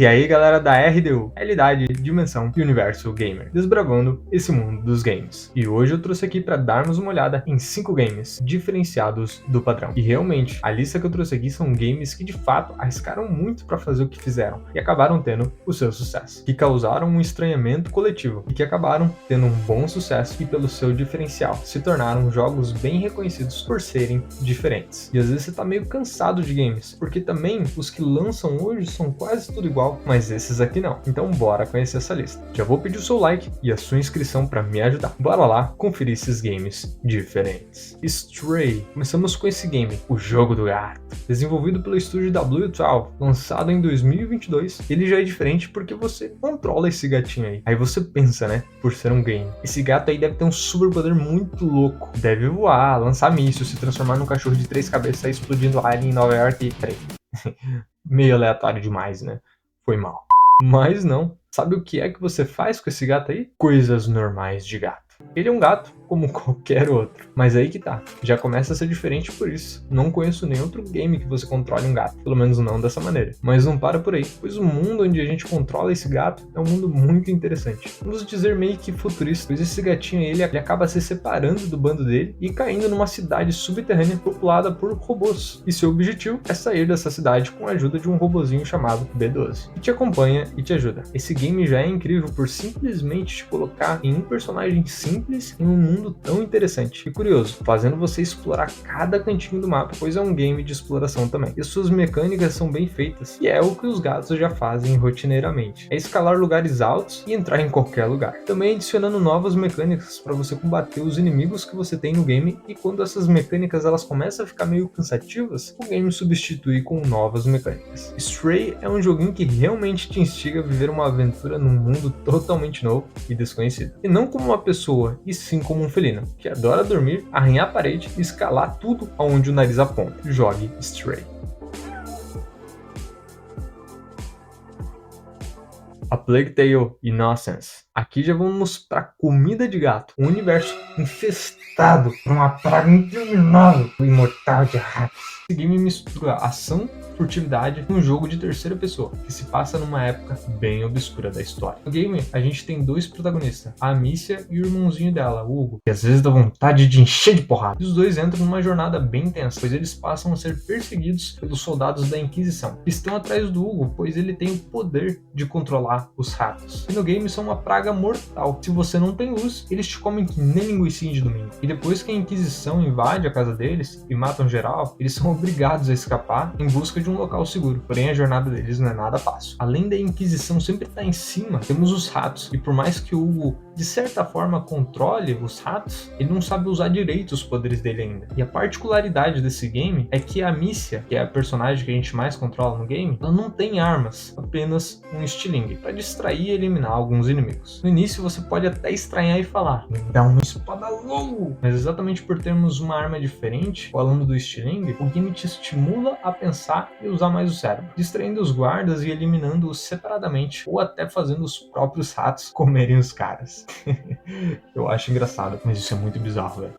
E aí galera da RDU, Realidade, Dimensão e Universo Gamer, desbravando esse mundo dos games. E hoje eu trouxe aqui para darmos uma olhada em 5 games diferenciados do padrão. E realmente, a lista que eu trouxe aqui são games que de fato arriscaram muito para fazer o que fizeram e acabaram tendo o seu sucesso. Que causaram um estranhamento coletivo e que acabaram tendo um bom sucesso e pelo seu diferencial se tornaram jogos bem reconhecidos por serem diferentes. E às vezes você tá meio cansado de games, porque também os que lançam hoje são quase tudo igual, mas esses aqui não. Então bora conhecer essa lista. Já vou pedir o seu like e a sua inscrição para me ajudar. Bora lá conferir esses games diferentes. Stray. Começamos com esse game, o jogo do gato. Desenvolvido pelo estúdio W12, lançado em 2022, ele já é diferente porque você controla esse gatinho aí. Aí você pensa, né, por ser um game, esse gato aí deve ter um superpoder muito louco. Deve voar, lançar míssil, se transformar num cachorro de 3 cabeças e explodindo alien em Nova York e... Peraí. Meio aleatório demais, né? Foi mal. Mas não. Sabe o que é que você faz com esse gato aí? Coisas normais de gato. Ele é um gato, como qualquer outro. Mas aí que tá. Já começa a ser diferente por isso. Não conheço nenhum outro game que você controle um gato. Pelo menos não dessa maneira. Mas não para por aí. Pois o mundo onde a gente controla esse gato é um mundo muito interessante. Vamos dizer meio que futurista. Pois esse gatinho ele acaba se separando do bando dele e caindo numa cidade subterrânea populada por robôs. E seu objetivo é sair dessa cidade com a ajuda de um robozinho chamado B12. Que te acompanha e te ajuda. Esse game já é incrível por simplesmente te colocar em um personagem simples em um mundo tão interessante e curioso, fazendo você explorar cada cantinho do mapa, pois é um game de exploração também. E suas mecânicas são bem feitas, e é o que os gatos já fazem rotineiramente. É escalar lugares altos e entrar em qualquer lugar. Também adicionando novas mecânicas para você combater os inimigos que você tem no game, e quando essas mecânicas elas começam a ficar meio cansativas, o game substitui com novas mecânicas. Stray é um joguinho que realmente te instiga a viver uma aventura num mundo totalmente novo e desconhecido. E não como uma pessoa, e sim como um felino, que adora dormir, arranhar a parede e escalar tudo aonde o nariz aponta. Jogue Stray. A Plague Tale Innocence. Aqui já vamos para comida de gato, um universo infestado por uma praga interminável imortal de ratos. Esse game mistura ação, furtividade num jogo de terceira pessoa, que se passa numa época bem obscura da história. No game, a gente tem dois protagonistas, a Amicia e o irmãozinho dela, o Hugo, que às vezes dá vontade de encher de porrada. E os dois entram numa jornada bem intensa, pois eles passam a ser perseguidos pelos soldados da Inquisição, que estão atrás do Hugo, pois ele tem o poder de controlar os ratos. E no game são uma praga mortal. Se você não tem luz, eles te comem que nem linguicinha de domingo. E depois que a Inquisição invade a casa deles e matam geral, eles são obrigados a escapar em busca de um local seguro. Porém, a jornada deles não é nada fácil. Além da Inquisição sempre estar em cima, temos os ratos. E por mais que o Hugo, de certa forma, controle os ratos, ele não sabe usar direito os poderes dele ainda. E a particularidade desse game é que a Amicia, que é a personagem que a gente mais controla no game, ela não tem armas, apenas um estilingue, para distrair e eliminar alguns inimigos. No início você pode até estranhar e falar, me dá uma espada longa! Mas exatamente por termos uma arma diferente, falando do estilingue, o game te estimula a pensar e usar mais o cérebro, distraindo os guardas e eliminando-os separadamente, ou até fazendo os próprios ratos comerem os caras. Eu acho engraçado, mas isso é muito bizarro, velho.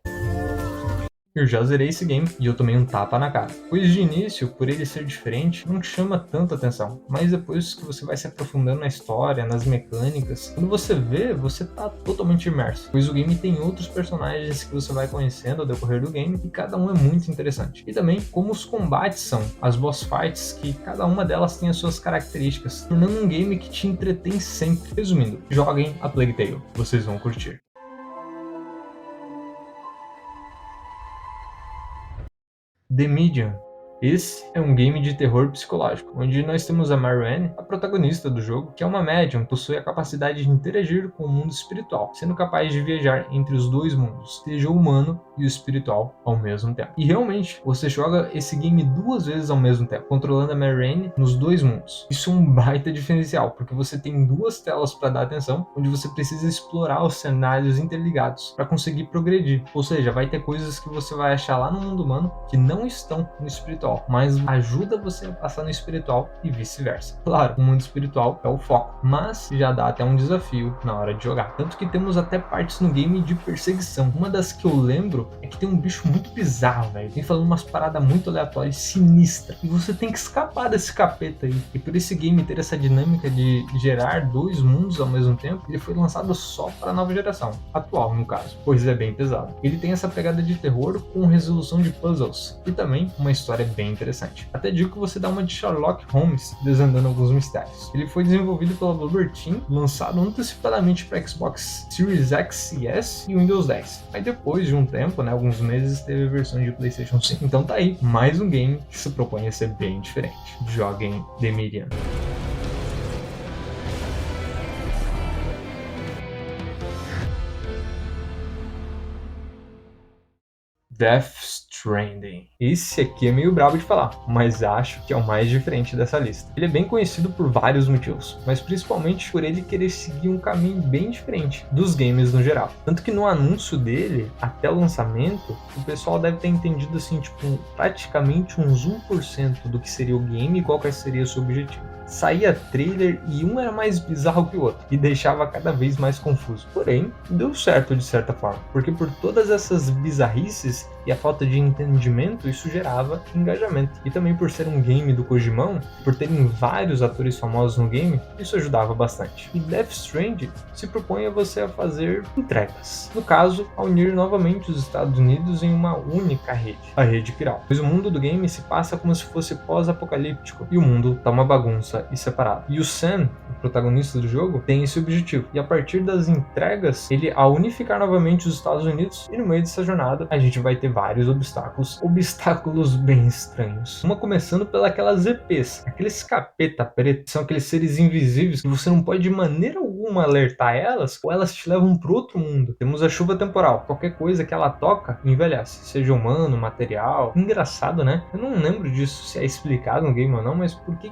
Eu já zerei esse game e eu tomei um tapa na cara, pois de início, por ele ser diferente, não chama tanta atenção, mas depois que você vai se aprofundando na história, nas mecânicas, quando você vê, você tá totalmente imerso, pois o game tem outros personagens que você vai conhecendo ao decorrer do game e cada um é muito interessante. E também como os combates são, as boss fights, que cada uma delas tem as suas características, tornando um game que te entretém sempre. Resumindo, joguem a Plague Tale, vocês vão curtir. The Medium. Esse é um game de terror psicológico, onde nós temos a Marianne, a protagonista do jogo, que é uma médium, possui a capacidade de interagir com o mundo espiritual, sendo capaz de viajar entre os dois mundos, seja o humano e o espiritual ao mesmo tempo. E realmente, você joga esse game 2 vezes ao mesmo tempo, controlando a Marianne nos dois mundos. Isso é um baita diferencial, porque você tem 2 telas para dar atenção, onde você precisa explorar os cenários interligados para conseguir progredir. Ou seja, vai ter coisas que você vai achar lá no mundo humano que não estão no espiritual, mas ajuda você a passar no espiritual e vice-versa. Claro, o mundo espiritual é o foco, mas já dá até um desafio na hora de jogar. Tanto que temos até partes no game de perseguição. Uma das que eu lembro jogo é que tem um bicho muito bizarro, velho. Tem falando umas paradas muito aleatórias, sinistras. E você tem que escapar desse capeta aí. E por esse game ter essa dinâmica de gerar dois mundos ao mesmo tempo, ele foi lançado só para a nova geração. Atual, no caso. Pois é bem pesado. Ele tem essa pegada de terror com resolução de puzzles. E também uma história bem interessante. Até digo que você dá uma de Sherlock Holmes desandando alguns mistérios. Ele foi desenvolvido pela Bloober Team, lançado antecipadamente para Xbox Series X e S e Windows 10. Aí depois de um tempo, né, alguns meses, teve a versão de PlayStation 5. Então tá aí, mais um game que se propõe a ser bem diferente. Joguem The Medium. Death Stranding. Esse aqui é meio brabo de falar, mas acho que é o mais diferente dessa lista. Ele é bem conhecido por vários motivos, mas principalmente por ele querer seguir um caminho bem diferente dos games no geral. Tanto que no anúncio dele, até o lançamento, o pessoal deve ter entendido assim, tipo, praticamente uns 1% do que seria o game e qual que seria o seu objetivo. Saía trailer e um era mais bizarro que o outro e deixava cada vez mais confuso. Porém, deu certo de certa forma, porque por todas essas bizarrices e a falta de entendimento, isso gerava engajamento. E também por ser um game do Kojimão, por terem vários atores famosos no game, isso ajudava bastante. E Death Stranding se propõe a você a fazer entregas. No caso, a unir novamente os Estados Unidos em uma única rede, a rede Kiral. Pois o mundo do game se passa como se fosse pós-apocalíptico e o mundo tá uma bagunça e separado. E o Sam, o protagonista do jogo, tem esse objetivo. E a partir das entregas, ele ao unificar novamente os Estados Unidos, e no meio dessa jornada, a gente vai ter vários obstáculos bem estranhos. Uma começando pelas EPs, aqueles capeta preto, são aqueles seres invisíveis que você não pode de maneira alguma alertar elas, ou elas te levam para outro mundo. Temos a chuva temporal, qualquer coisa que ela toca, envelhece, seja humano, material. Engraçado, né? Eu não lembro disso se é explicado no game ou não, mas por que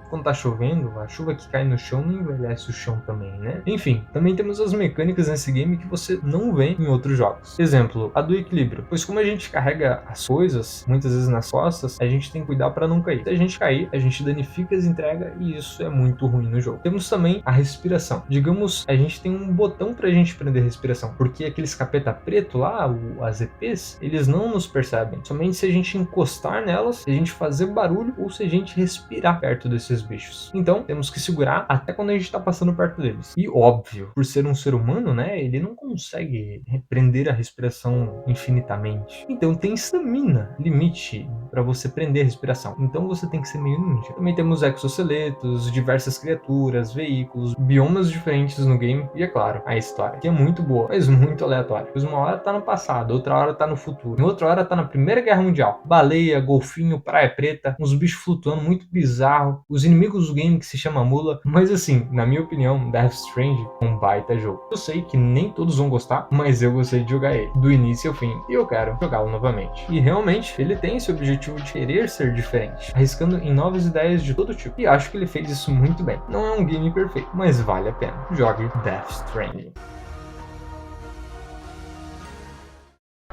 quando tá chovendo, a chuva que cai no chão não envelhece o chão também, né? Enfim, também temos as mecânicas nesse game que você não vê em outros jogos. Exemplo, a do equilíbrio. Pois como a gente carrega as coisas, muitas vezes nas costas, a gente tem que cuidar para não cair. Se a gente cair, a gente danifica as entregas e isso é muito ruim no jogo. Temos também a respiração. Digamos, a gente tem um botão pra gente prender a respiração, porque aqueles capeta preto lá, as EPs, eles não nos percebem. Somente se a gente encostar nelas, se a gente fazer barulho ou se a gente respirar perto desses bichos. Então, temos que segurar até quando a gente tá passando perto deles. E óbvio, por ser um ser humano, né, ele não consegue prender a respiração infinitamente. Então, tem estamina, limite para você prender a respiração. Então, você tem que ser meio ninja. Também temos exoesqueletos, diversas criaturas, veículos, biomas diferentes no game e, é claro, a história, que é muito boa, mas muito aleatória. Pois uma hora tá no passado, outra hora tá no futuro, e outra hora tá na Primeira Guerra Mundial. Baleia, golfinho, praia preta, uns bichos flutuando muito bizarro, os inimigos do game que se chama mula, mas assim, na minha opinião, Death Stranding é um baita jogo. Eu sei que nem todos vão gostar, mas eu gostei de jogar ele, do início ao fim, e eu quero jogá-lo novamente. E realmente, ele tem esse objetivo de querer ser diferente, arriscando em novas ideias de todo tipo, e acho que ele fez isso muito bem. Não é um game perfeito, mas vale a pena. Jogue Death Stranding.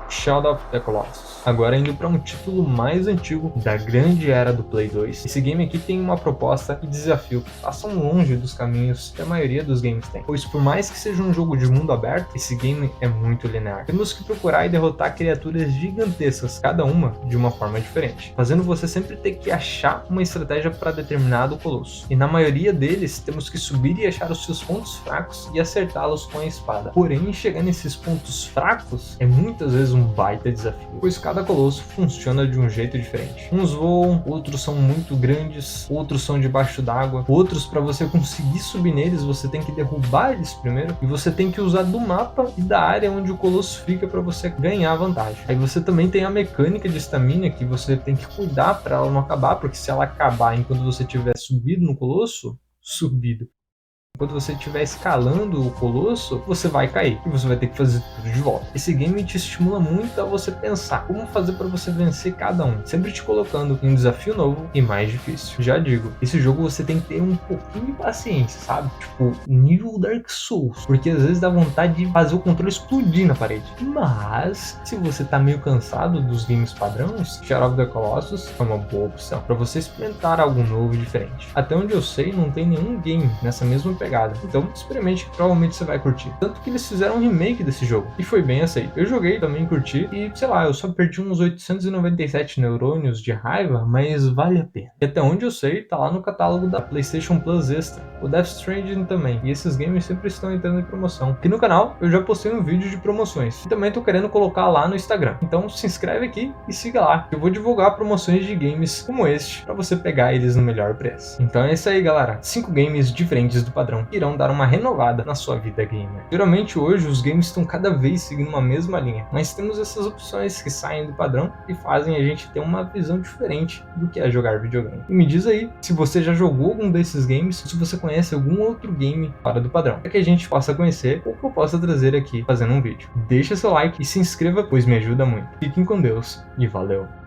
Shadow of the Colossus. Agora indo para um título mais antigo da grande era do Play 2. Esse game aqui tem uma proposta e desafio que passam longe dos caminhos que a maioria dos games tem. Pois por mais que seja um jogo de mundo aberto, esse game é muito linear. Temos que procurar e derrotar criaturas gigantescas, cada uma de uma forma diferente, fazendo você sempre ter que achar uma estratégia para determinado colosso. E na maioria deles, temos que subir e achar os seus pontos fracos e acertá-los com a espada. Porém, chegar nesses pontos fracos é muitas vezes um baita desafio, pois cada colosso funciona de um jeito diferente. Uns voam, outros são muito grandes, outros são debaixo d'água, outros para você conseguir subir neles você tem que derrubar eles primeiro e você tem que usar do mapa e da área onde o colosso fica para você ganhar vantagem. Aí você também tem a mecânica de estamina que você tem que cuidar para ela não acabar, porque se ela acabar enquanto você tiver subido no colosso, quando você estiver escalando o colosso, você vai cair e você vai ter que fazer tudo de volta. Esse game te estimula muito a você pensar como fazer para você vencer cada um, sempre te colocando em um desafio novo e mais difícil. Já digo, esse jogo você tem que ter um pouquinho de paciência, sabe? Tipo, nível Dark Souls, porque às vezes dá vontade de fazer o controle explodir na parede. Mas, se você tá meio cansado dos games padrões, Shadow of the Colossus é uma boa opção para você experimentar algo novo e diferente. Até onde eu sei, não tem nenhum game nessa mesma pegada pegada. Então experimente, que provavelmente você vai curtir. Tanto que eles fizeram um remake desse jogo e foi bem aceito. Eu joguei, também curti e sei lá, eu só perdi uns 897 neurônios de raiva, mas vale a pena. E até onde eu sei, tá lá no catálogo da PlayStation Plus Extra. O Death Stranding também. E esses games sempre estão entrando em promoção. Aqui no canal eu já postei um vídeo de promoções e também tô querendo colocar lá no Instagram. Então se inscreve aqui e siga lá. Eu vou divulgar promoções de games como este para você pegar eles no melhor preço. Então é isso aí, galera. 5 games diferentes do padrão que irão dar uma renovada na sua vida gamer. Geralmente hoje os games estão cada vez seguindo uma mesma linha, mas temos essas opções que saem do padrão e fazem a gente ter uma visão diferente do que é jogar videogame. E me diz aí se você já jogou algum desses games, ou se você conhece algum outro game fora do padrão, para que a gente possa conhecer ou que eu possa trazer aqui fazendo um vídeo. Deixa seu like e se inscreva, pois me ajuda muito. Fiquem com Deus e valeu!